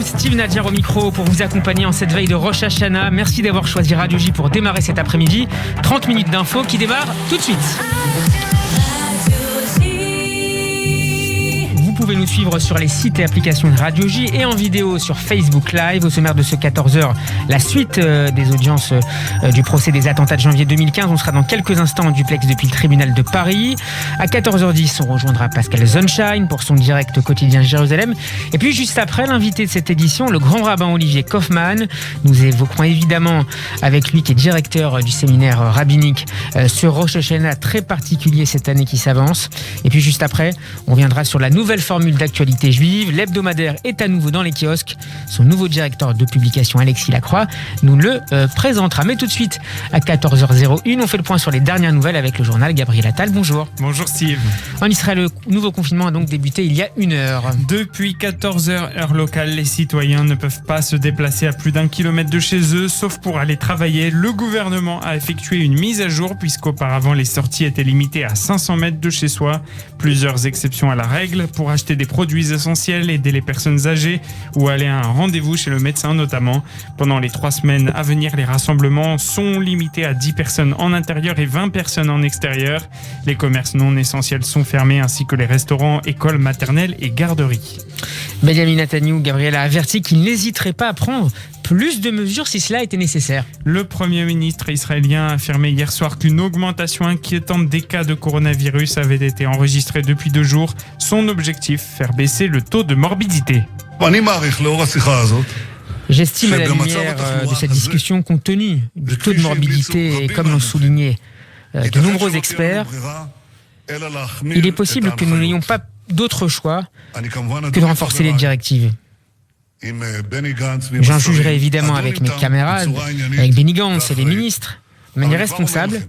Steve Nadir au micro pour vous accompagner en cette veille de Rosh Hashanah. Merci d'avoir choisi Radio J pour démarrer cet après-midi. 30 minutes d'infos qui démarrent tout de suite. Vous pouvez nous suivre sur les sites et applications de Radio J et en vidéo sur Facebook Live. Au sommaire de ce 14h, la suite des audiences du procès des attentats de janvier 2015. On sera dans quelques instants en duplex depuis le tribunal de Paris. À 14h10, on rejoindra Pascal Sunshine pour son direct quotidien Jérusalem. Et puis juste après, l'invité de cette édition, le grand rabbin Olivier Kaufmann. Nous évoquerons évidemment avec lui, qui est directeur du séminaire rabbinique, ce Rosh Hashanah très particulier cette année qui s'avance. Et puis juste après, on viendra sur la nouvelle formule d'actualité juive. L'hebdomadaire est à nouveau dans les kiosques. Son nouveau directeur de publication, Alexis Lacroix, nous le présentera. Mais tout de suite, à 14h01, on fait le point sur les dernières nouvelles avec le journal Gabriel Attal. Bonjour. Bonjour Steve. En Israël, le nouveau confinement a donc débuté il y a 1 heure. Depuis 14h, heure locale, les citoyens ne peuvent pas se déplacer à plus d'1 kilomètre de chez eux, sauf pour aller travailler. Le gouvernement a effectué une mise à jour, puisqu'auparavant, les sorties étaient limitées à 500 mètres de chez soi. Plusieurs exceptions à la règle pour acheter des produits essentiels, aider les personnes âgées ou aller à un rendez-vous chez le médecin notamment. Pendant les 3 semaines à venir, les rassemblements sont limités à 10 personnes en intérieur et 20 personnes en extérieur. Les commerces non essentiels sont fermés ainsi que les restaurants, écoles, maternelles et garderies. Benjamin Netanyahou, Gabriel, a averti qu'il n'hésiterait pas à prendre plus de mesures si cela était nécessaire. Le Premier ministre israélien a affirmé hier soir qu'une augmentation inquiétante des cas de coronavirus avait été enregistrée depuis 2 jours. Son objectif, faire baisser le taux de morbidité. J'estime à la lumière de cette discussion, compte tenu du taux de morbidité et comme l'ont souligné de nombreux experts, il est possible que nous n'ayons pas d'autre choix que de renforcer les directives. J'en jugerai évidemment avec mes camarades, avec Benny Gantz et les ministres, de manière responsable,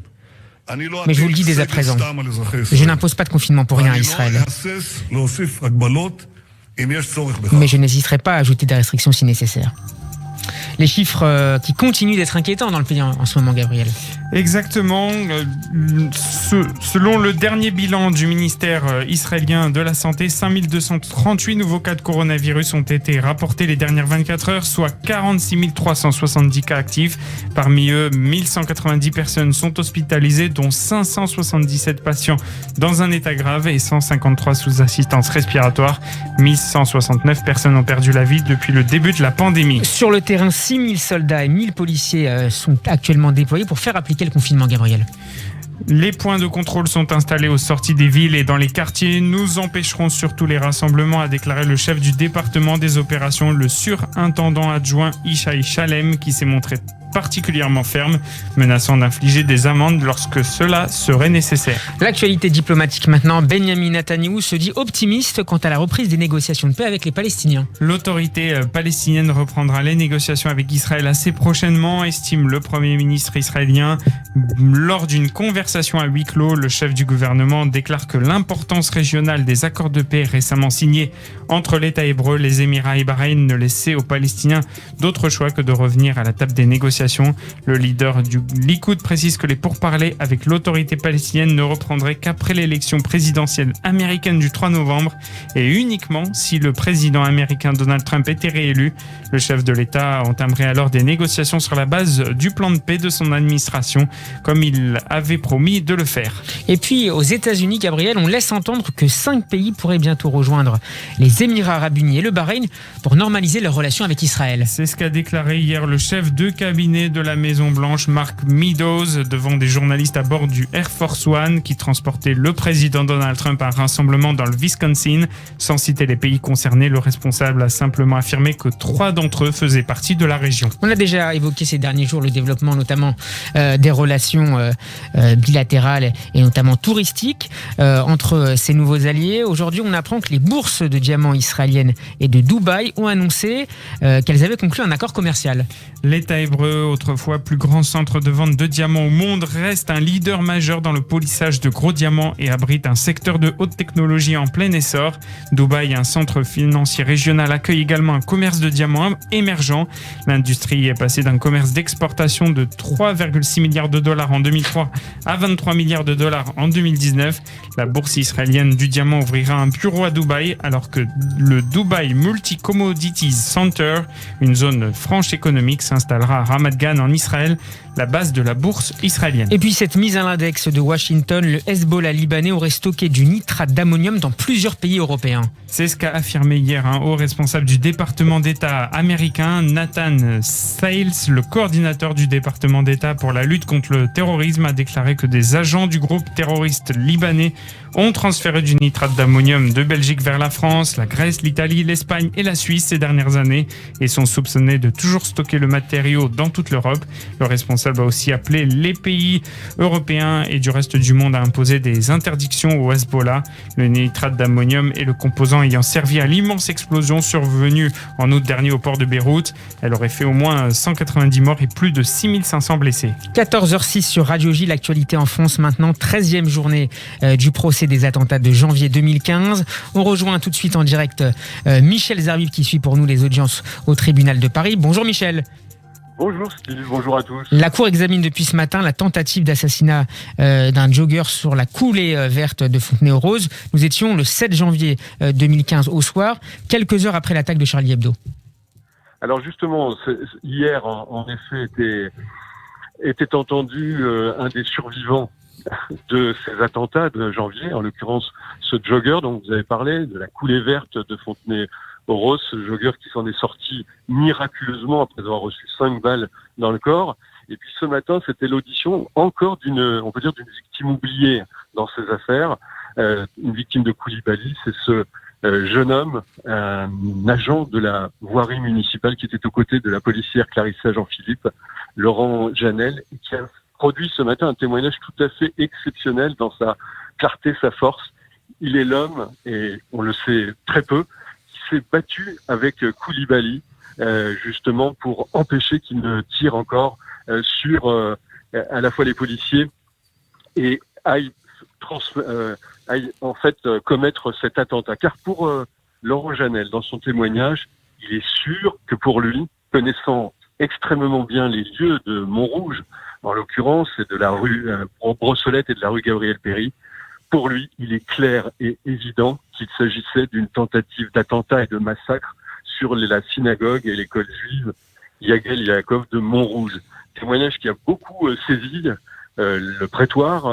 mais je vous le dis dès à présent, je n'impose pas de confinement pour rien à Israël. Mais je n'hésiterai pas à ajouter des restrictions si nécessaire. Les chiffres qui continuent d'être inquiétants dans le pays en ce moment, Gabriel. Exactement. Selon le dernier bilan du ministère israélien de la Santé, 5238 nouveaux cas de coronavirus ont été rapportés les dernières 24 heures, soit 46 370 cas actifs. Parmi eux, 1190 personnes sont hospitalisées, dont 577 patients dans un état grave et 153 sous assistance respiratoire. 1169 personnes ont perdu la vie depuis le début de la pandémie. Sur le terrain, 6000 soldats et 1000 policiers sont actuellement déployés pour faire appliquer le confinement, Gabriel. Les points de contrôle sont installés aux sorties des villes et dans les quartiers. Nous empêcherons surtout les rassemblements, a déclaré le chef du département des opérations, le surintendant adjoint Ishaï Shalem, qui s'est montré particulièrement ferme, menaçant d'infliger des amendes lorsque cela serait nécessaire. L'actualité diplomatique maintenant. Benjamin Netanyahou se dit optimiste quant à la reprise des négociations de paix avec les Palestiniens. L'autorité palestinienne reprendra les négociations avec Israël assez prochainement, estime le Premier ministre israélien. Lors d'une conversation à huis clos, le chef du gouvernement déclare que l'importance régionale des accords de paix récemment signés entre l'État hébreu, les Émirats et Bahreïn ne laissait aux Palestiniens d'autre choix que de revenir à la table des négociations. Le leader du Likoud précise que les pourparlers avec l'autorité palestinienne ne reprendraient qu'après l'élection présidentielle américaine du 3 novembre et uniquement si le président américain Donald Trump était réélu. Le chef de l'État entamerait alors des négociations sur la base du plan de paix de son administration, comme il avait promis de le faire. Et puis aux États-Unis, Gabriel, on laisse entendre que 5 pays pourraient bientôt rejoindre les Émirats arabes unis et le Bahreïn pour normaliser leurs relations avec Israël. C'est ce qu'a déclaré hier le chef de cabinet de la Maison-Blanche, Mark Meadows, devant des journalistes à bord du Air Force One qui transportait le président Donald Trump à un rassemblement dans le Wisconsin. Sans citer les pays concernés, le responsable a simplement affirmé que 3 d'entre eux faisaient partie de la région. On a déjà évoqué ces derniers jours le développement notamment des relations bilatérales et notamment touristiques entre ces nouveaux alliés. Aujourd'hui, on apprend que les bourses de diamants israéliennes et de Dubaï ont annoncé qu'elles avaient conclu un accord commercial. L'État hébreu, autrefois plus grand centre de vente de diamants au monde, reste un leader majeur dans le polissage de gros diamants et abrite un secteur de haute technologie en plein essor. Dubaï, un centre financier régional, accueille également un commerce de diamants émergent. L'industrie est passée d'un commerce d'exportation de 3,6 milliards de dollars en 2003 à $23 milliards en 2019. La bourse israélienne du diamant ouvrira un bureau à Dubaï, alors que le Dubai Multi-Commodities Center, une zone franche économique, s'installera à Ramat Gan en Israël, la base de la bourse israélienne. Et puis cette mise à l'index de Washington, le Hezbollah libanais aurait stocké du nitrate d'ammonium dans plusieurs pays européens. C'est ce qu'a affirmé hier un haut responsable du département d'État américain, Nathan Sales. Le coordinateur du département d'État pour la lutte contre le terrorisme a déclaré que des agents du groupe terroriste libanais ont transféré du nitrate d'ammonium de Belgique vers la France, la Grèce, l'Italie, l'Espagne et la Suisse ces dernières années et sont soupçonnés de toujours stocker le matériau dans toute l'Europe. Le responsable a aussi appelé les pays européens et du reste du monde à imposer des interdictions au Hezbollah. Le nitrate d'ammonium est le composant ayant servi à l'immense explosion survenue en août dernier au port de Beyrouth. Elle aurait fait au moins 190 morts et plus de 6500 blessés. 14h06 sur Radio J, l'actualité en France maintenant, 13e journée du procès des attentats de janvier 2015. On rejoint tout de suite en direct Michel Zerville qui suit pour nous les audiences au tribunal de Paris. Bonjour Michel. Bonjour Steve, bonjour à tous. La Cour examine depuis ce matin la tentative d'assassinat d'un jogger sur la coulée verte de Fontenay-aux-Roses. Nous étions le 7 janvier 2015 au soir, quelques heures après l'attaque de Charlie Hebdo. Alors justement, hier en effet était entendu un des survivants de ces attentats de janvier, en l'occurrence ce jogger dont vous avez parlé, de la coulée verte de Fontenay-aux-Roses, ce jogger qui s'en est sorti miraculeusement après avoir reçu 5 balles dans le corps. Et puis ce matin, c'était l'audition encore d'une victime oubliée dans ces affaires, une victime de Koulibaly, c'est ce jeune homme, un agent de la voirie municipale qui était aux côtés de la policière Clarissa Jean-Philippe, Laurent Janel, et qui a produit ce matin un témoignage tout à fait exceptionnel dans sa clarté, sa force. Il est l'homme, et on le sait très peu, qui s'est battu avec Koulibaly, justement pour empêcher qu'il ne tire encore sur à la fois les policiers et aille en fait commettre cet attentat. Car pour Laurent Janel, dans son témoignage, il est sûr que pour lui, connaissant extrêmement bien les lieux de Montrouge, en l'occurrence, et de la rue Brossolette et de la rue Gabriel-Péri, pour lui, il est clair et évident qu'il s'agissait d'une tentative d'attentat et de massacre sur la synagogue et l'école juive Yagel Yaakov de Montrouge. Témoignage qui a beaucoup saisi le prétoire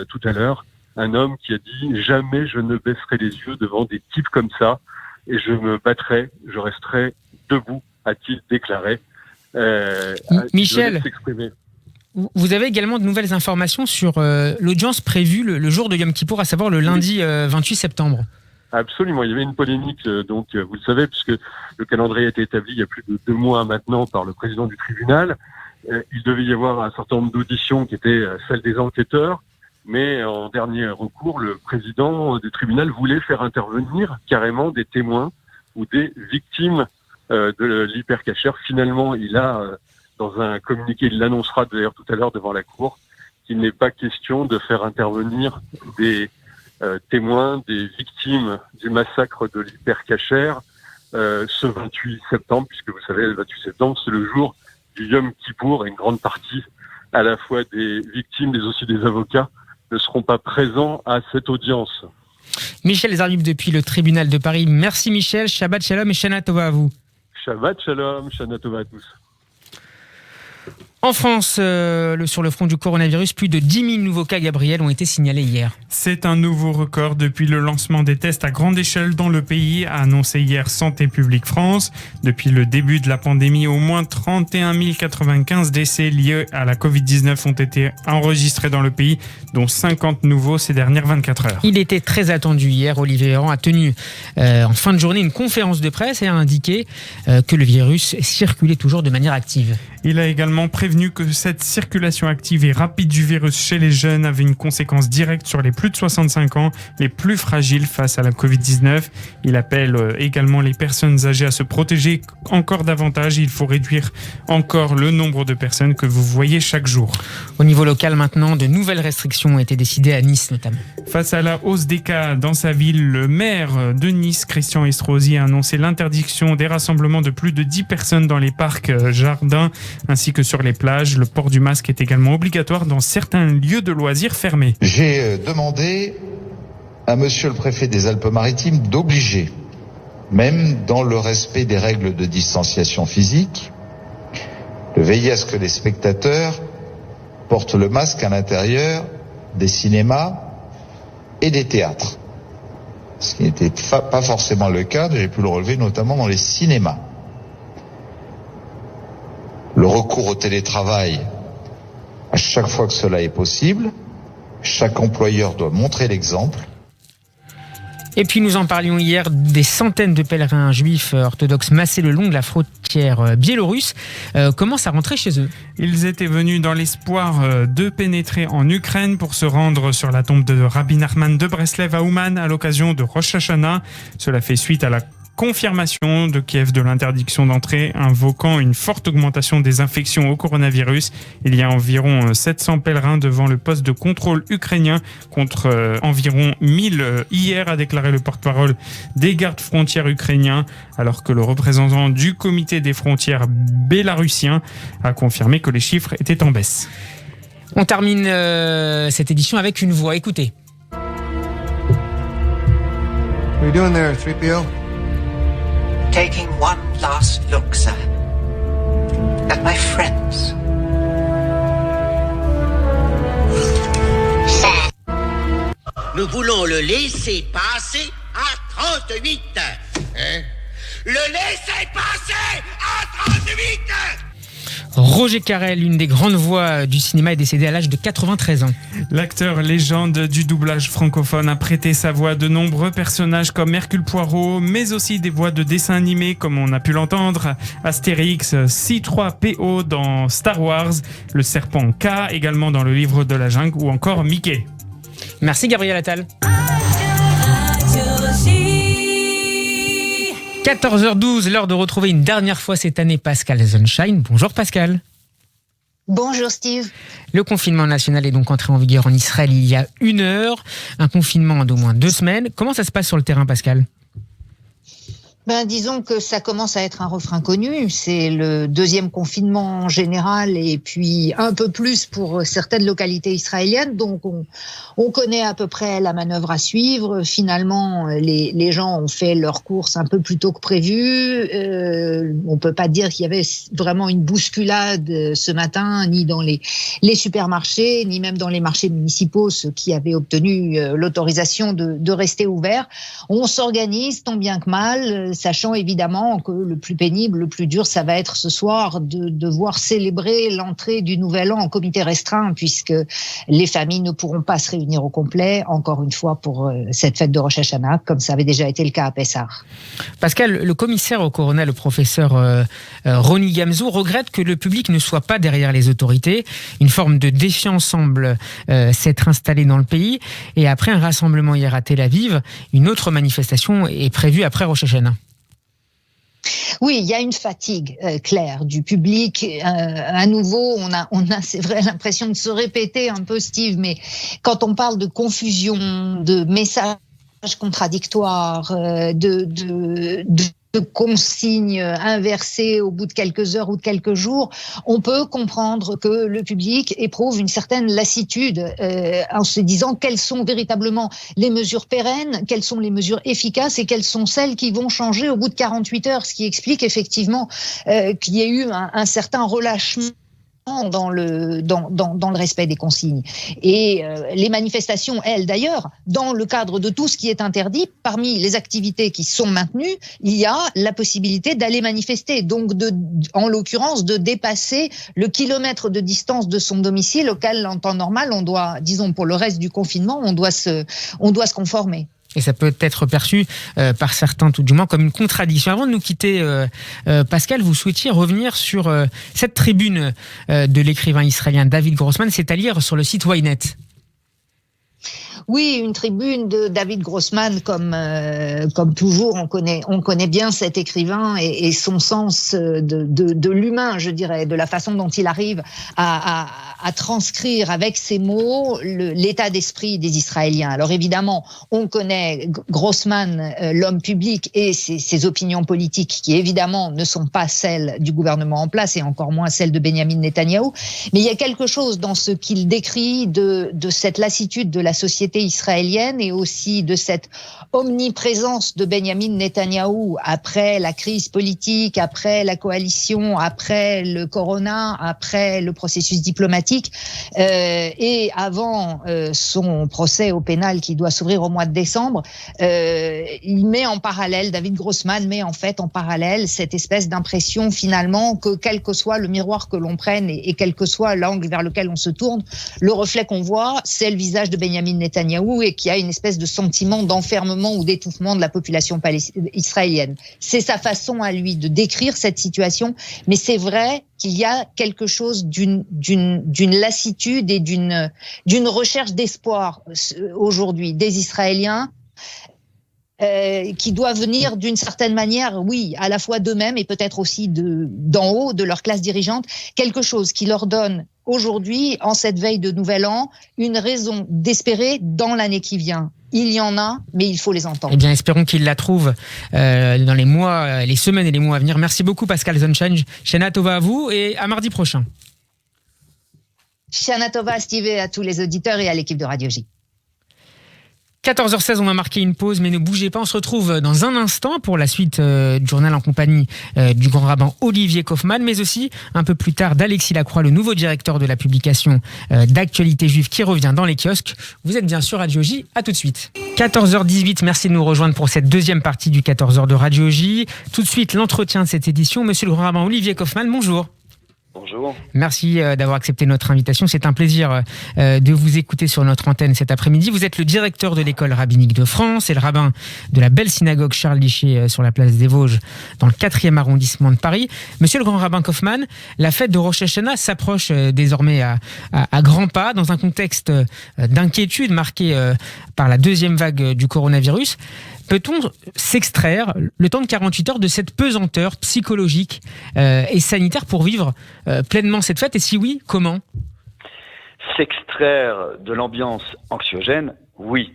tout à l'heure. Un homme qui a dit « Jamais je ne baisserai les yeux devant des types comme ça et je me battrai, je resterai debout », a-t-il déclaré. Michel, vous avez également de nouvelles informations sur l'audience prévue le jour de Yom Kippour, à savoir le lundi 28 septembre. Absolument, il y avait une polémique, donc vous le savez, puisque le calendrier a été établi il y a plus de 2 mois maintenant par le président du tribunal. Il devait y avoir un certain nombre d'auditions qui étaient celles des enquêteurs, mais en dernier recours, le président du tribunal voulait faire intervenir carrément des témoins ou des victimes de l'hypercachère. Finalement, il a, dans un communiqué, il l'annoncera d'ailleurs tout à l'heure devant la Cour, qu'il n'est pas question de faire intervenir des témoins, des victimes du massacre de l'hypercachère ce 28 septembre, puisque vous savez, le 28 septembre, c'est le jour du Yom Kippour, et une grande partie à la fois des victimes, mais aussi des avocats, ne seront pas présents à cette audience. Michel Zerville depuis le tribunal de Paris. Merci Michel, Shabbat Shalom et Shana Tova à vous. Shabbat Shalom, Shana Tova à tous. En France, sur le front du coronavirus, plus de 10 000 nouveaux cas, Gabriel, ont été signalés hier. C'est un nouveau record depuis le lancement des tests à grande échelle dans le pays, a annoncé hier Santé publique France. Depuis le début de la pandémie, au moins 31 095 décès liés à la Covid-19 ont été enregistrés dans le pays, dont 50 nouveaux ces dernières 24 heures. Il était très attendu hier. Olivier Véran a tenu en fin de journée une conférence de presse et a indiqué que le virus circulait toujours de manière active. Il a également prévenu que cette circulation active et rapide du virus chez les jeunes avait une conséquence directe sur les plus de 65 ans, les plus fragiles face à la Covid-19. Il appelle également les personnes âgées à se protéger encore davantage. Il faut réduire encore le nombre de personnes que vous voyez chaque jour. Au niveau local maintenant, de nouvelles restrictions ont été décidées à Nice notamment. Face à la hausse des cas dans sa ville, le maire de Nice, Christian Estrosi, a annoncé l'interdiction des rassemblements de plus de 10 personnes dans les parcs, jardins, ainsi que sur les plages. Le port du masque est également obligatoire dans certains lieux de loisirs fermés. J'ai demandé à monsieur le préfet des Alpes-Maritimes d'obliger, même dans le respect des règles de distanciation physique, de veiller à ce que les spectateurs portent le masque à l'intérieur des cinémas et des théâtres. Ce qui n'était pas forcément le cas, j'ai pu le relever notamment dans les cinémas. Le recours au télétravail, à chaque fois que cela est possible, chaque employeur doit montrer l'exemple. Et puis nous en parlions hier, des centaines de pèlerins juifs orthodoxes massés le long de la frontière biélorusse commencent à rentrer chez eux. Ils étaient venus dans l'espoir de pénétrer en Ukraine pour se rendre sur la tombe de Rabbi Nachman de Breslev à Ouman à l'occasion de Rosh Hashanah. Cela fait suite à la confirmation de Kiev de l'interdiction d'entrée, invoquant une forte augmentation des infections au coronavirus. Il y a environ 700 pèlerins devant le poste de contrôle ukrainien contre environ 1000 hier, a déclaré le porte-parole des gardes frontières ukrainiens, alors que le représentant du comité des frontières bélarussien a confirmé que les chiffres étaient en baisse. On termine cette édition avec une voix, écoutez. What are you doing there, 3PO? Taking one last look, sir, at my friends. Nous voulons le laisser passer à 38. Hein? Le laisser passer à 38. Roger Carrel, l'une des grandes voix du cinéma, est décédé à l'âge de 93 ans. L'acteur légende du doublage francophone a prêté sa voix à de nombreux personnages comme Hercule Poirot, mais aussi des voix de dessins animés comme on a pu l'entendre, Astérix, C3PO dans Star Wars, le serpent K également dans le livre de la jungle ou encore Mickey. Merci Gabriel Attal. 14h12, l'heure de retrouver une dernière fois cette année Pascal Sunshine. Bonjour Pascal. Bonjour Steve. Le confinement national est donc entré en vigueur en Israël il y a 1 heure. Un confinement d'au moins 2 semaines. Comment ça se passe sur le terrain, Pascal ? Disons que ça commence à être un refrain connu. C'est le 2e confinement en général et puis un peu plus pour certaines localités israéliennes. Donc on connaît à peu près la manœuvre à suivre. Finalement, les gens ont fait leurs courses un peu plus tôt que prévu. On peut pas dire qu'il y avait vraiment une bousculade ce matin, ni dans les supermarchés, ni même dans les marchés municipaux, ceux qui avaient obtenu l'autorisation de rester ouverts. On s'organise tant bien que mal, sachant évidemment que le plus pénible, le plus dur, ça va être ce soir de devoir célébrer l'entrée du Nouvel An en comité restreint, puisque les familles ne pourront pas se réunir au complet, encore une fois, pour cette fête de Rosh Hashanah, comme ça avait déjà été le cas à Pessah. Pascal, le commissaire au Corona, le professeur Roni Gamzou, regrette que le public ne soit pas derrière les autorités. Une forme de défiance semble s'être installée dans le pays. Et après un rassemblement hier à Tel Aviv, une autre manifestation est prévue après Rosh Hashanah. Oui, il y a une fatigue claire du public. À nouveau, on a, c'est vrai, l'impression de se répéter un peu, Steve, mais quand on parle de confusion, de messages contradictoires, de consignes inversées au bout de quelques heures ou de quelques jours, on peut comprendre que le public éprouve une certaine lassitude en se disant quelles sont véritablement les mesures pérennes, quelles sont les mesures efficaces et quelles sont celles qui vont changer au bout de 48 heures, ce qui explique effectivement qu'il y ait eu un certain relâchement dans le respect des consignes. Et les manifestations, elles d'ailleurs, dans le cadre de tout ce qui est interdit, parmi les activités qui sont maintenues, il y a la possibilité d'aller manifester, donc en l'occurrence de dépasser le kilomètre de distance de son domicile auquel en temps normal on doit, disons pour le reste du confinement, on doit se conformer. Et ça peut être perçu par certains, tout du moins, comme une contradiction. Avant de nous quitter, Pascal, vous souhaitiez revenir sur cette tribune de l'écrivain israélien David Grossman, c'est à lire sur le site Ynet. Oui, une tribune de David Grossman, comme toujours, on connaît bien cet écrivain et son sens de l'humain, je dirais, de la façon dont il arrive à transcrire avec ses mots l'état d'esprit des Israéliens. Alors évidemment, on connaît Grossman, l'homme public, et ses opinions politiques qui évidemment ne sont pas celles du gouvernement en place et encore moins celles de Benyamin Netanyahou. Mais il y a quelque chose dans ce qu'il décrit de cette lassitude de la société israélienne et aussi de cette omniprésence de Benyamin Netanyahou après la crise politique, après la coalition, après le corona, après le processus diplomatique et avant son procès au pénal qui doit s'ouvrir au mois de décembre. Il met en parallèle, David Grossman met en fait en parallèle cette espèce d'impression finalement que quel que soit le miroir que l'on prenne et quel que soit l'angle vers lequel on se tourne, le reflet qu'on voit, c'est le visage de Benyamin Netanyahou et qui a une espèce de sentiment d'enfermement ou d'étouffement de la population israélienne. C'est sa façon à lui de décrire cette situation, mais c'est vrai qu'il y a quelque chose d'une lassitude et d'une recherche d'espoir aujourd'hui des Israéliens qui doit venir d'une certaine manière, oui, à la fois d'eux-mêmes et peut-être aussi d'en haut, de leur classe dirigeante, quelque chose qui leur donne aujourd'hui, en cette veille de Nouvel An, une raison d'espérer dans l'année qui vient. Il y en a, mais il faut les entendre. Eh bien, espérons qu'ils la trouvent dans les mois, les semaines et les mois à venir. Merci beaucoup, Pascal Zonshine. Shana Tova à vous et à mardi prochain. Shana Tova à Steve et à tous les auditeurs et à l'équipe de Radio J. 14h16, on va marquer une pause, mais ne bougez pas, on se retrouve dans un instant pour la suite du journal en compagnie du grand rabbin Olivier Kaufmann, mais aussi un peu plus tard d'Alexis Lacroix, le nouveau directeur de la publication d'actualité juive qui revient dans les kiosques. Vous êtes bien sûr Radio J, à tout de suite. 14h18, merci de nous rejoindre pour cette deuxième partie du 14h de Radio J. Tout de suite, l'entretien de cette édition. Monsieur le grand rabbin Olivier Kaufmann, bonjour. Bonjour. Merci d'avoir accepté notre invitation. C'est un plaisir de vous écouter sur notre antenne cet après-midi. Vous êtes le directeur de l'école rabbinique de France et le rabbin de la belle synagogue Charles Liché sur la place des Vosges dans le 4e arrondissement de Paris. Monsieur le grand rabbin Kaufmann, la fête de Rosh Hashanah s'approche désormais à grands pas dans un contexte d'inquiétude marqué par la deuxième vague du coronavirus. Peut-on s'extraire le temps de 48 heures de cette pesanteur psychologique et sanitaire pour vivre pleinement cette fête? Et si oui, comment? S'extraire de l'ambiance anxiogène, oui.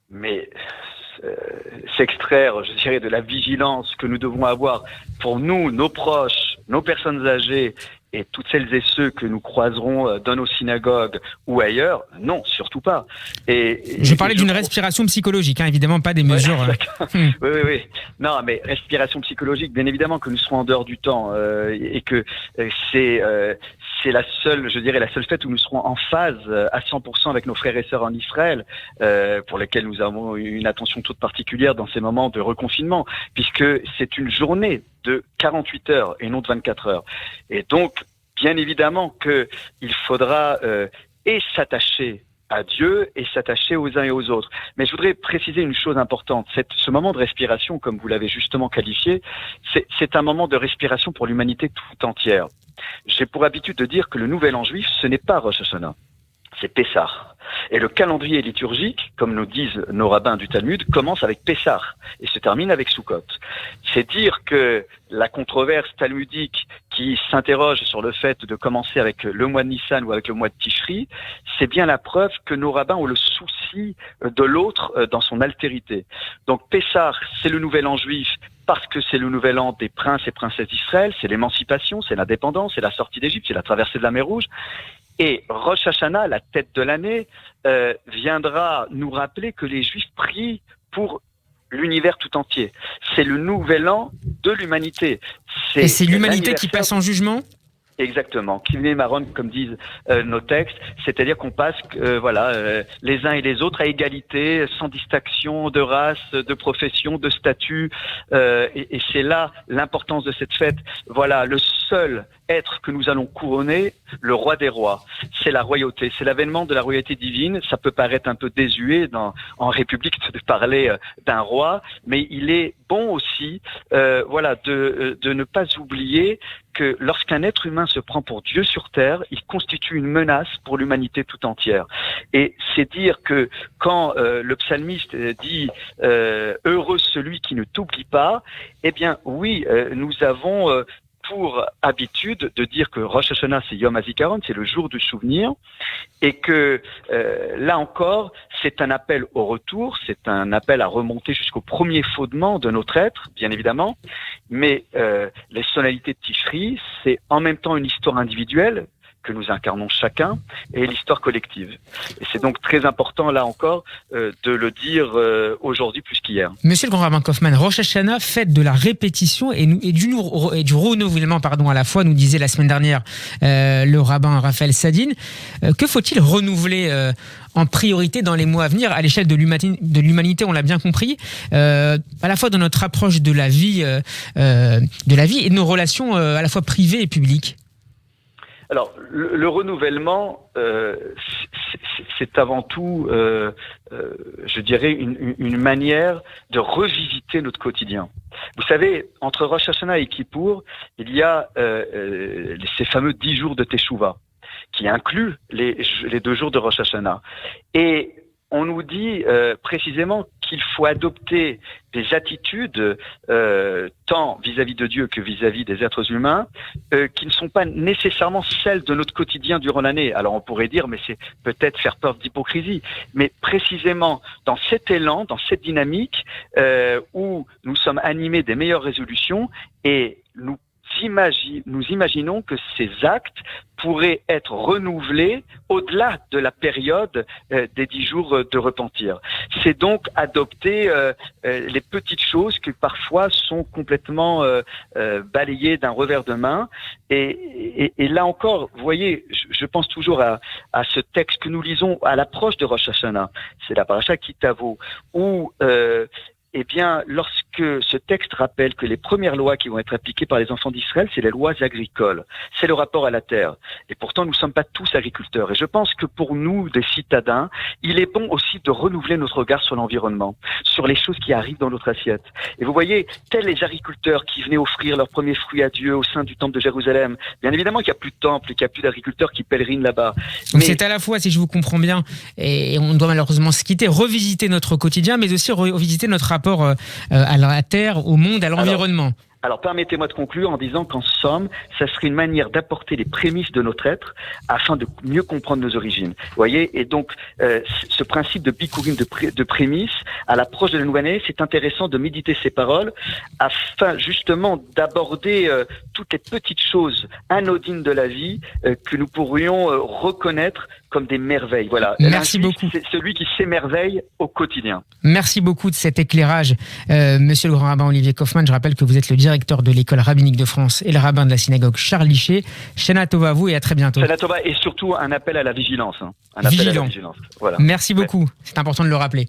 Mais s'extraire, je dirais, de la vigilance que nous devons avoir pour nous, nos proches, nos personnes âgées et toutes celles et ceux que nous croiserons dans nos synagogues ou ailleurs, non, surtout pas. Je parlais d'une respiration psychologique, évidemment, pas des mesures... Oui. Non, mais respiration psychologique, bien évidemment que nous serons en dehors du temps et que c'est la seule, je dirais, la seule fête où nous serons en phase à 100% avec nos frères et sœurs en Israël, pour lesquels nous avons une attention toute particulière dans ces moments de reconfinement, puisque c'est une journée de 48 heures et non de 24 heures. Et donc, bien évidemment qu'il faudra et s'attacher à Dieu et s'attacher aux uns et aux autres. Mais je voudrais préciser une chose importante. Ce moment de respiration, comme vous l'avez justement qualifié, c'est un moment de respiration pour l'humanité tout entière. J'ai pour habitude de dire que le Nouvel An juif, ce n'est pas Rosh Hashanah, c'est Pessah. Et le calendrier liturgique, comme nous disent nos rabbins du Talmud, commence avec Pessah et se termine avec Sukkot. C'est dire que la controverse talmudique qui s'interroge sur le fait de commencer avec le mois de Nissan ou avec le mois de Tishri, c'est bien la preuve que nos rabbins ont le souci de l'autre dans son altérité. Donc Pessah, c'est le Nouvel An juif parce que c'est le Nouvel An des princes et princesses d'Israël, c'est l'émancipation, c'est l'indépendance, c'est la sortie d'Égypte, c'est la traversée de la mer Rouge. Et Rosh Hashanah, la tête de l'année, viendra nous rappeler que les Juifs prient pour l'univers tout entier. C'est le nouvel an de l'humanité. Et c'est l'humanité qui passe en jugement ? Exactement. Kivnei Maron, comme disent nos textes, c'est-à-dire qu'on passe les uns et les autres à égalité, sans distinction de race, de profession, de statut. Et c'est là l'importance de cette fête. Voilà, le seul être que nous allons couronner le roi des rois. C'est la royauté, c'est l'avènement de la royauté divine. Ça peut paraître un peu désuet en République de parler d'un roi, mais il est bon aussi de ne pas oublier que lorsqu'un être humain se prend pour Dieu sur terre, il constitue une menace pour l'humanité tout entière. Et c'est dire que quand le psalmiste dit « Heureux celui qui ne t'oublie pas », eh bien oui, nous avons pour habitude de dire que Rosh Hashanah, c'est Yom HaZikaron, c'est le jour du souvenir, et que là encore, c'est un appel au retour, c'est un appel à remonter jusqu'au premier fondement de notre être, bien évidemment, mais les sonalités de Tishri, c'est en même temps une histoire individuelle que nous incarnons chacun, et l'histoire collective. Et c'est donc très important, là encore, de le dire aujourd'hui plus qu'hier. Monsieur le grand rabbin Kaufmann, Rosh Hashanah, fête de la répétition et du renouvellement à la fois, nous disait la semaine dernière le rabbin Raphaël Sadine. Que faut-il renouveler en priorité dans les mois à venir, à l'échelle de l'humanité, on l'a bien compris, à la fois dans notre approche de la vie et de nos relations à la fois privées et publiques? Alors, le renouvellement, c'est avant tout, je dirais, une manière de revisiter notre quotidien. Vous savez, entre Rosh Hashanah et Kippour, il y a ces fameux 10 jours de Teshuvah, qui incluent les 2 jours de Rosh Hashanah. Et on nous dit précisément qu'il faut adopter des attitudes tant vis-à-vis de Dieu que vis-à-vis des êtres humains qui ne sont pas nécessairement celles de notre quotidien durant l'année. Alors on pourrait dire, mais c'est peut-être faire peur d'hypocrisie. Mais précisément dans cet élan, dans cette dynamique où nous sommes animés des meilleures résolutions et nous imaginons que ces actes pourraient être renouvelés au-delà de la période des 10 jours de repentir. C'est donc adopter les petites choses qui parfois sont complètement balayées d'un revers de main. Et là encore, vous voyez, je pense toujours à ce texte que nous lisons à l'approche de Rosh Hashanah. C'est la paracha Kitavo, où eh bien, lorsque ce texte rappelle que les premières lois qui vont être appliquées par les enfants d'Israël, c'est les lois agricoles, c'est le rapport à la terre. Et pourtant, nous ne sommes pas tous agriculteurs. Et je pense que pour nous, des citadins, il est bon aussi de renouveler notre regard sur l'environnement, sur les choses qui arrivent dans notre assiette. Et vous voyez, tels les agriculteurs qui venaient offrir leurs premiers fruits à Dieu au sein du temple de Jérusalem, bien évidemment qu'il n'y a plus de temple et qu'il n'y a plus d'agriculteurs qui pèlerinent là-bas. Donc c'est à la fois, si je vous comprends bien, et on doit malheureusement se quitter, revisiter notre quotidien, mais aussi revisiter notre rapport à la terre, au monde, à l'environnement. Alors permettez-moi de conclure en disant qu'en somme, ça serait une manière d'apporter les prémices de notre être afin de mieux comprendre nos origines. Vous voyez, et donc ce principe de bikurim, de prémices, à l'approche de la nouvelle année, c'est intéressant de méditer ces paroles afin justement d'aborder toutes les petites choses anodines de la vie que nous pourrions reconnaître comme des merveilles. Voilà. Merci beaucoup. C'est celui qui s'émerveille au quotidien. Merci beaucoup de cet éclairage, Monsieur le grand rabbin Olivier Kaufmann. Je rappelle que vous êtes le directeur de l'école rabbinique de France et le rabbin de la synagogue Charles Liché. Shana Tova à vous et à très bientôt. Shana Tova et surtout un appel à la vigilance. Un appel à la vigilance. Voilà. Merci beaucoup. Ouais. C'est important de le rappeler.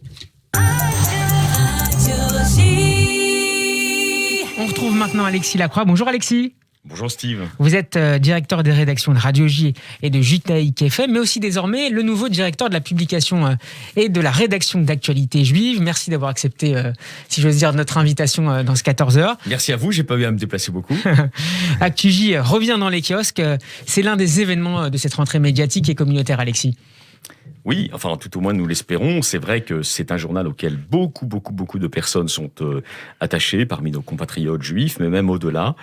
On retrouve maintenant Alexis Lacroix. Bonjour Alexis. Bonjour Steve. Vous êtes directeur des rédactions de Radio J et de Judaïque FM, mais aussi désormais le nouveau directeur de la publication et de la rédaction d'Actualité Juive. Merci d'avoir accepté, si j'ose dire, notre invitation dans ce 14h. Merci à vous, j'ai pas eu à me déplacer beaucoup. Actu J revient dans les kiosques. C'est l'un des événements de cette rentrée médiatique et communautaire, Alexis. Oui, enfin tout au moins nous l'espérons. C'est vrai que c'est un journal auquel beaucoup de personnes sont attachées parmi nos compatriotes juifs, mais même au-delà.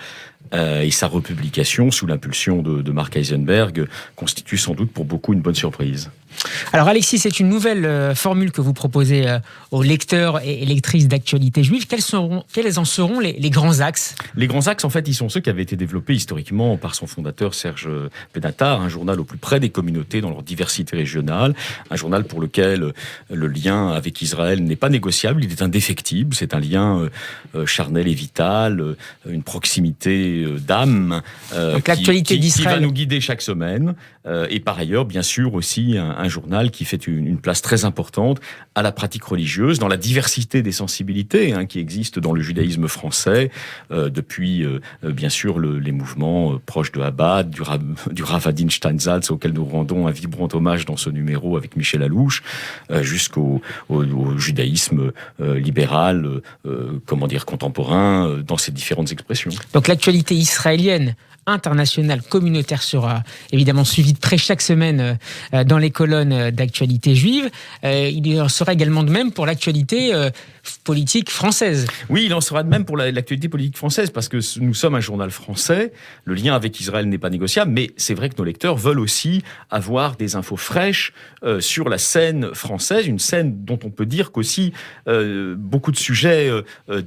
Et sa republication, sous l'impulsion de Marc Eisenberg, constitue sans doute pour beaucoup une bonne surprise. Alors Alexis, c'est une nouvelle formule que vous proposez aux lecteurs et lectrices d'Actualité Juive. Quels en seront les grands axes ? Les grands axes, en fait, ils sont ceux qui avaient été développés historiquement par son fondateur Serge Benatar, un journal au plus près des communautés dans leur diversité régionale, un journal pour lequel le lien avec Israël n'est pas négociable, il est indéfectible, c'est un lien charnel et vital, une proximité d'âme qui va nous guider chaque semaine. Et par ailleurs, bien sûr, aussi un journal qui fait une place très importante à la pratique religieuse, dans la diversité des sensibilités qui existent dans le judaïsme français, depuis, bien sûr, les mouvements proches de Chabad, du Rav Adin Steinsaltz, auquel nous rendons un vibrant hommage dans ce numéro avec Michel Allouche, jusqu'au judaïsme libéral, contemporain, dans ses différentes expressions. Donc l'actualité israélienne, internationale, communautaire sera évidemment suivie de près chaque semaine dans les colonnes d'actualité juive. Il en sera également de même pour l'actualité politique française. Oui, il en sera de même pour l'actualité politique française, parce que nous sommes un journal français, le lien avec Israël n'est pas négociable, mais c'est vrai que nos lecteurs veulent aussi avoir des infos fraîches sur la scène française, une scène dont on peut dire qu'aussi beaucoup de sujets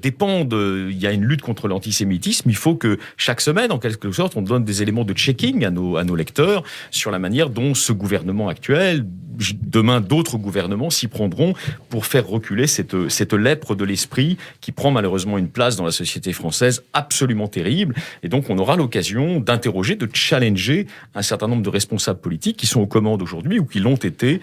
dépendent. Il y a une lutte contre l'antisémitisme, il faut que chaque semaine, en quelque sorte, on donne des éléments de checking à nos lecteurs sur la manière dont ce gouvernement actuel, demain d'autres gouvernements s'y prendront pour faire reculer cette lèpre de l'esprit qui prend malheureusement une place dans la société française absolument terrible. Et donc on aura l'occasion d'interroger, de challenger un certain nombre de responsables politiques qui sont aux commandes aujourd'hui ou qui l'ont été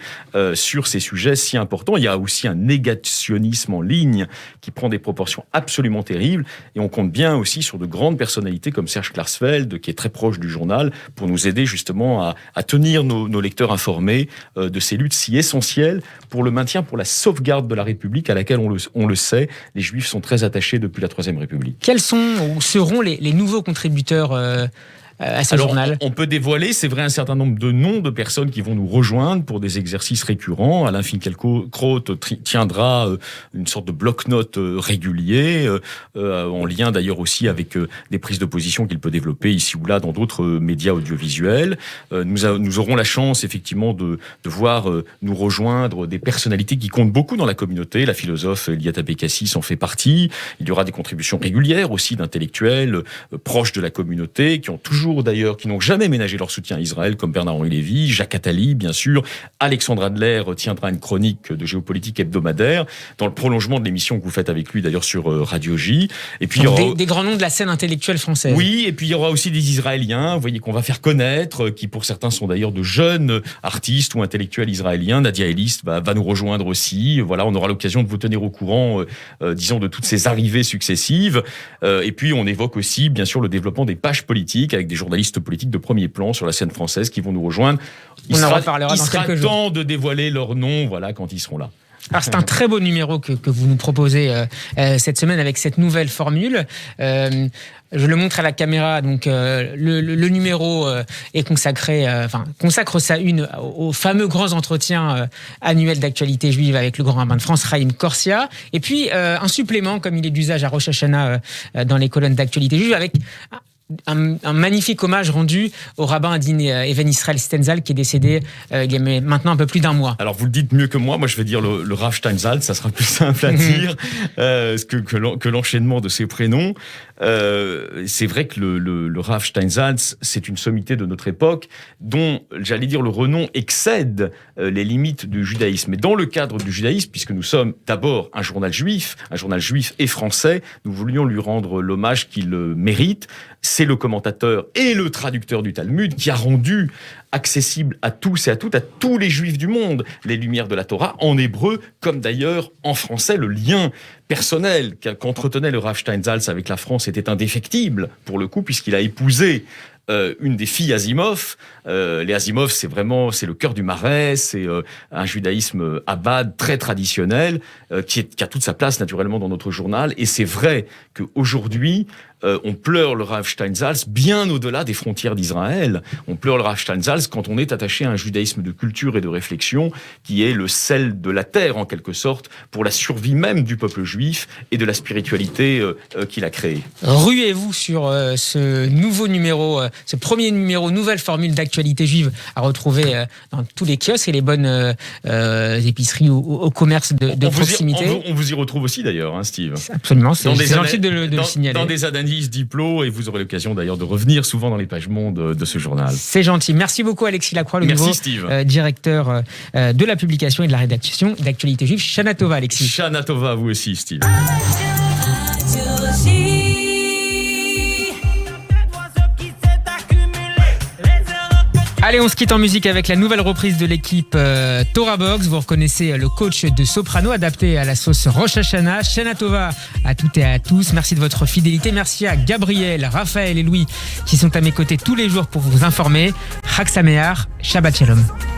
sur ces sujets si importants. Il y a aussi un négationnisme en ligne qui prend des proportions absolument terribles, et on compte bien aussi sur de grandes personnalités comme Serge Klarsfeld, qui est très proche du journal, pour nous aider justement à tenir nos lecteurs informés de ces luttes si essentielles pour le maintien, pour la sauvegarde de la République, à laquelle, on le sait, les Juifs sont très attachés depuis la Troisième République. Quels sont ou seront les nouveaux contributeurs à ce journal? On peut dévoiler, c'est vrai, un certain nombre de noms de personnes qui vont nous rejoindre pour des exercices récurrents. Alain Finkielkraut tiendra une sorte de bloc-notes régulier, en lien d'ailleurs aussi avec des prises de position qu'il peut développer ici ou là dans d'autres médias audiovisuels. Nous aurons la chance effectivement de voir nous rejoindre des personnalités qui comptent beaucoup dans la communauté. La philosophe Liat Abekassis en fait partie. Il y aura des contributions régulières aussi d'intellectuels proches de la communauté qui n'ont jamais ménagé leur soutien à Israël, comme Bernard-Henri Lévy, Jacques Attali, bien sûr. Alexandre Adler tiendra une chronique de géopolitique hebdomadaire, dans le prolongement de l'émission que vous faites avec lui, d'ailleurs, sur Radio J. Et puis, des grands noms de la scène intellectuelle française. Oui, et puis il y aura aussi des Israéliens, vous voyez, qu'on va faire connaître, qui pour certains sont d'ailleurs de jeunes artistes ou intellectuels israéliens. Nadia Elist va nous rejoindre aussi. Voilà, on aura l'occasion de vous tenir au courant, disons, de toutes ces arrivées successives. Et puis, on évoque aussi, bien sûr, le développement des pages politiques, avec des journalistes politiques de premier plan sur la scène française qui vont nous rejoindre. Il sera temps de dévoiler leurs noms, voilà, quand ils seront là. Alors c'est un très beau numéro que vous nous proposez cette semaine avec cette nouvelle formule. Je le montre à la caméra. Donc le numéro est consacre sa une aux fameux grands entretiens annuels d'actualité juive avec le grand rabbin de France, Chaim Korsia. Et puis un supplément, comme il est d'usage à Rosh Hashanah dans les colonnes d'actualité juive, avec un magnifique hommage rendu au rabbin Adin Even Israel Steinsaltz qui est décédé il y a maintenant un peu plus d'un mois. Alors vous le dites mieux que moi je vais dire le Rav Steinsaltz, ça sera plus simple à dire que l'enchaînement de ces prénoms. C'est vrai que le Rav Steinsaltz, c'est une sommité de notre époque dont, j'allais dire, le renom excède les limites du judaïsme. Mais dans le cadre du judaïsme, puisque nous sommes d'abord un journal juif et français, nous voulions lui rendre l'hommage qu'il mérite. C'est le commentateur et le traducteur du Talmud qui a rendu accessible à tous et à toutes, à tous les juifs du monde, les lumières de la Torah en hébreu, comme d'ailleurs en français. Le lien personnel qu'entretenait le Rav Steinsaltz avec la France était indéfectible, pour le coup, puisqu'il a épousé une des filles Asimov. Les Asimov, c'est le cœur du Marais, c'est un judaïsme Chabad très traditionnel, qui a toute sa place naturellement dans notre journal. Et c'est vrai qu'aujourd'hui, on pleure le Rav Steinsaltz bien au-delà des frontières d'Israël. On pleure le Rav Steinsaltz quand on est attaché à un judaïsme de culture et de réflexion qui est le sel de la terre, en quelque sorte, pour la survie même du peuple juif et de la spiritualité qu'il a créée. Ruez-vous sur ce nouveau numéro ce premier numéro, nouvelle formule d'actualité juive à retrouver dans tous les kiosques et les bonnes épiceries ou au commerce de proximité. On vous y retrouve aussi d'ailleurs, hein, Steve. Absolument, c'est gentil de le signaler. Dans des analyses diplo, et vous aurez l'occasion d'ailleurs de revenir souvent dans les pages monde de ce journal. C'est gentil. Merci beaucoup Alexis Lacroix, le nouveau directeur de la publication et de la rédaction d'Actualité Juive. Shana Tova, Alexis. Shana Tova, vous aussi, Steve. Allez, on se quitte en musique avec la nouvelle reprise de l'équipe Torah Box. Vous reconnaissez le coach de soprano adapté à la sauce Rosh Hashanah. Shana Tova à toutes et à tous. Merci de votre fidélité. Merci à Gabriel, Raphaël et Louis qui sont à mes côtés tous les jours pour vous informer. Chag Sameach, Shabbat Shalom.